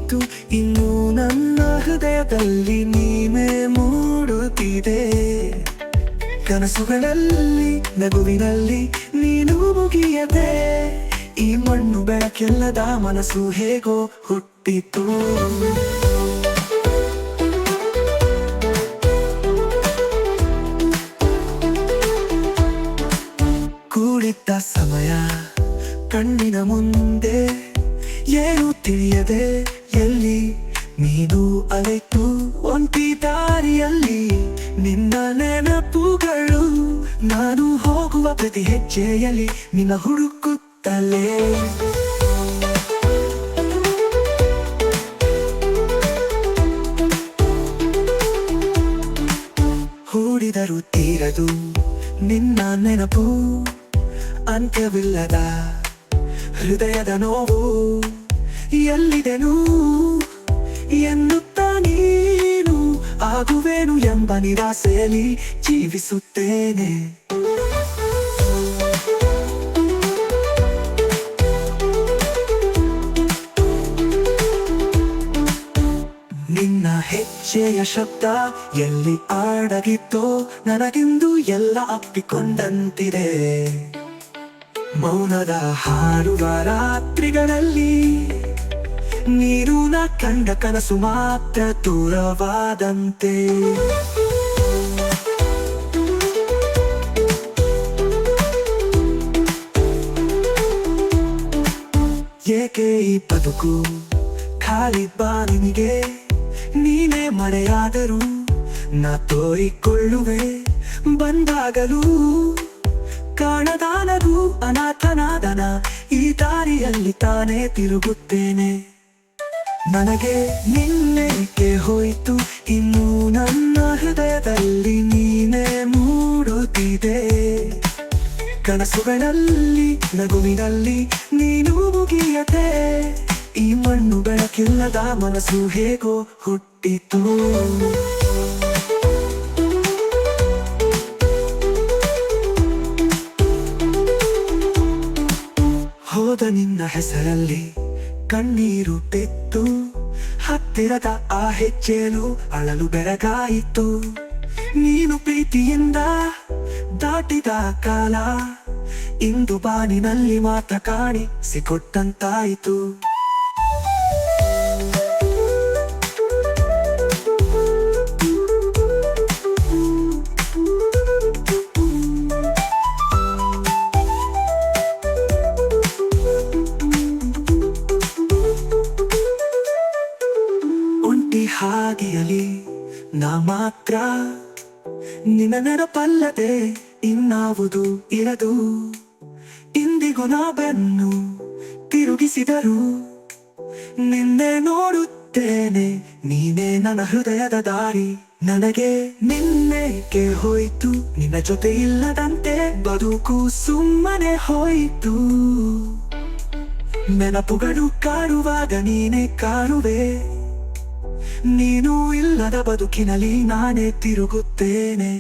ಹೋಯ್ತು, ಇನ್ನು ನನ್ನ ಹೃದಯದಲ್ಲಿ ನೀನೇ ಮೂಡುತ್ತಿದೆ. ಕನಸುಗಳಲ್ಲಿ ನಗುವಿನಲ್ಲಿ ನೀನು ಮುಗಿಯದೆ, ಈ ಮಣ್ಣು ಬೆಳಕೆಲ್ಲದ ಮನಸ್ಸು ಹೇಗೋ ಹುಟ್ಟಿತು. ಕೂಡಿದ್ದ ಸಮಯ ಕಣ್ಣಿನ ಮುಂದೆ, ಏನು ತಿಳಿಯದೆ ಎಲ್ಲಿ ನೀನು ಅಲೆತು ಒಂಟಿ ದಾರಿಯಲ್ಲಿ. ನಿನ್ನ ನೆನಪುಗಳು ನಾನು ಹೋಗುವ ಪ್ರತಿ ಹೆಜ್ಜೆಯಲ್ಲಿ ನಿನ್ನ ಹುಡುಕುತ್ತಲೇ. ಹೂಡಿದರು ತೀರದು ನಿನ್ನ ನೆನಪು, ಅಂತ್ಯವಿಲ್ಲದ ಹೃದಯದ ನೋವು. ಎಲ್ಲಿದೆನು ಎನ್ನುತ್ತಾ ನೀನು, ಆಗುವೆನು ಎಂಬ ನಿರಾಸೆಯಲ್ಲಿ ಜೀವಿಸುತ್ತೇನೆ. ನಿನ್ನ ಹೆಜ್ಜೆಯ ಶಬ್ದ ಎಲ್ಲಿ ಅಡಗಿತ್ತೋ, ನನಗಿಂದು ಎಲ್ಲ ಅಪ್ಪಿಕೊಂಡಂತಿದೆ. ಮೌನದ ಹಾಡುವ ರಾತ್ರಿಗಳಲ್ಲಿ ನೀರು ನಾ ಕಂಡ ಕನಸು ಮಾತ್ರ ದೂರವಾದಂತೆ. ಏಕೆ ಈ ಬದುಕು ಖಾಲಿ ಬಾನಿಗೆ, ನೀನೇ ಮರೆಯಾದರೂ ನಾ ತೋರಿಕೊಳ್ಳುವೆ. ಬಂದಾಗಲೂ ಕಾಣದಾನದು ಅನಾಥನಾದನ, ಈ ದಾರಿಯಲ್ಲಿ ತಾನೇ ತಿರುಗುತ್ತೇನೆ. ನನಗೆ ನಿನ್ನೇಕೆ ಹೋಯ್ತು, ಇನ್ನು ನನ್ನ ಹೃದಯದಲ್ಲಿ ನೀನೇ ಮೂಡುತ್ತಿದೆ. ಕನಸುಗಳಲ್ಲಿ ನಗುವಿನಲ್ಲಿ ನೀನು ಮುಗಿಯದೆ, ಈ ಮಣ್ಣು ಬೆಳಕಿಲ್ಲದ ಮನಸ್ಸು ಹೇಗೋ ಹುಟ್ಟಿತು. ಹೋದ ನಿನ್ನ ಹೆಸರಲ್ಲಿ ಕಣ್ಣೀರು ತೆತ್ತು, ಹತ್ತಿರದ ಆ ಹೆಜ್ಜೆಯಲು ಅಳಲು ಬೆರಗಾಯಿತು. ನೀನು ಪ್ರೀತಿಯಿಂದ ದಾಟಿದ ಕಾಲ ಇಂದು ಬಾನಿನಲ್ಲಿ ಮಾತ್ರ ಕಾಣಿಸಿಕೊಟ್ಟಂತಾಯಿತು. ಒಂಟಿ ಹಾದಿಯಲಿ ನಾ ಮಾತ್ರ, ನಿನ್ನ ನೆನಪಲ್ಲದೆ ಇನ್ನಾವುದು ಇರದು. ಇಂದಿಗೂ ನಾ ಬೆನ್ನು ತಿರುಗಿಸಿದರು ನಿನ್ನೆ ನೋಡುತ್ತೇನೆ, ನೀನೇ ನನ್ನ ಹೃದಯದ ದಾರಿ. ನನಗೆ ನಿನ್ನೇಕೆ ಹೋಯ್ತು, ನಿನ್ನ ಜೊತೆ ಇಲ್ಲದಂತೆ ಬದುಕು ಸುಮ್ಮನೆ ಹೋಯಿತು. ನೆನಪುಗಳು ಕಾಡುವಾಗ ನೀನೇ ಕಾಣುವೆ, ನೀನು ಇಲ್ಲದ ಬದುಕಿನಲ್ಲಿ ನಾನೇ ತಿರುಗುತ್ತೇನೆ.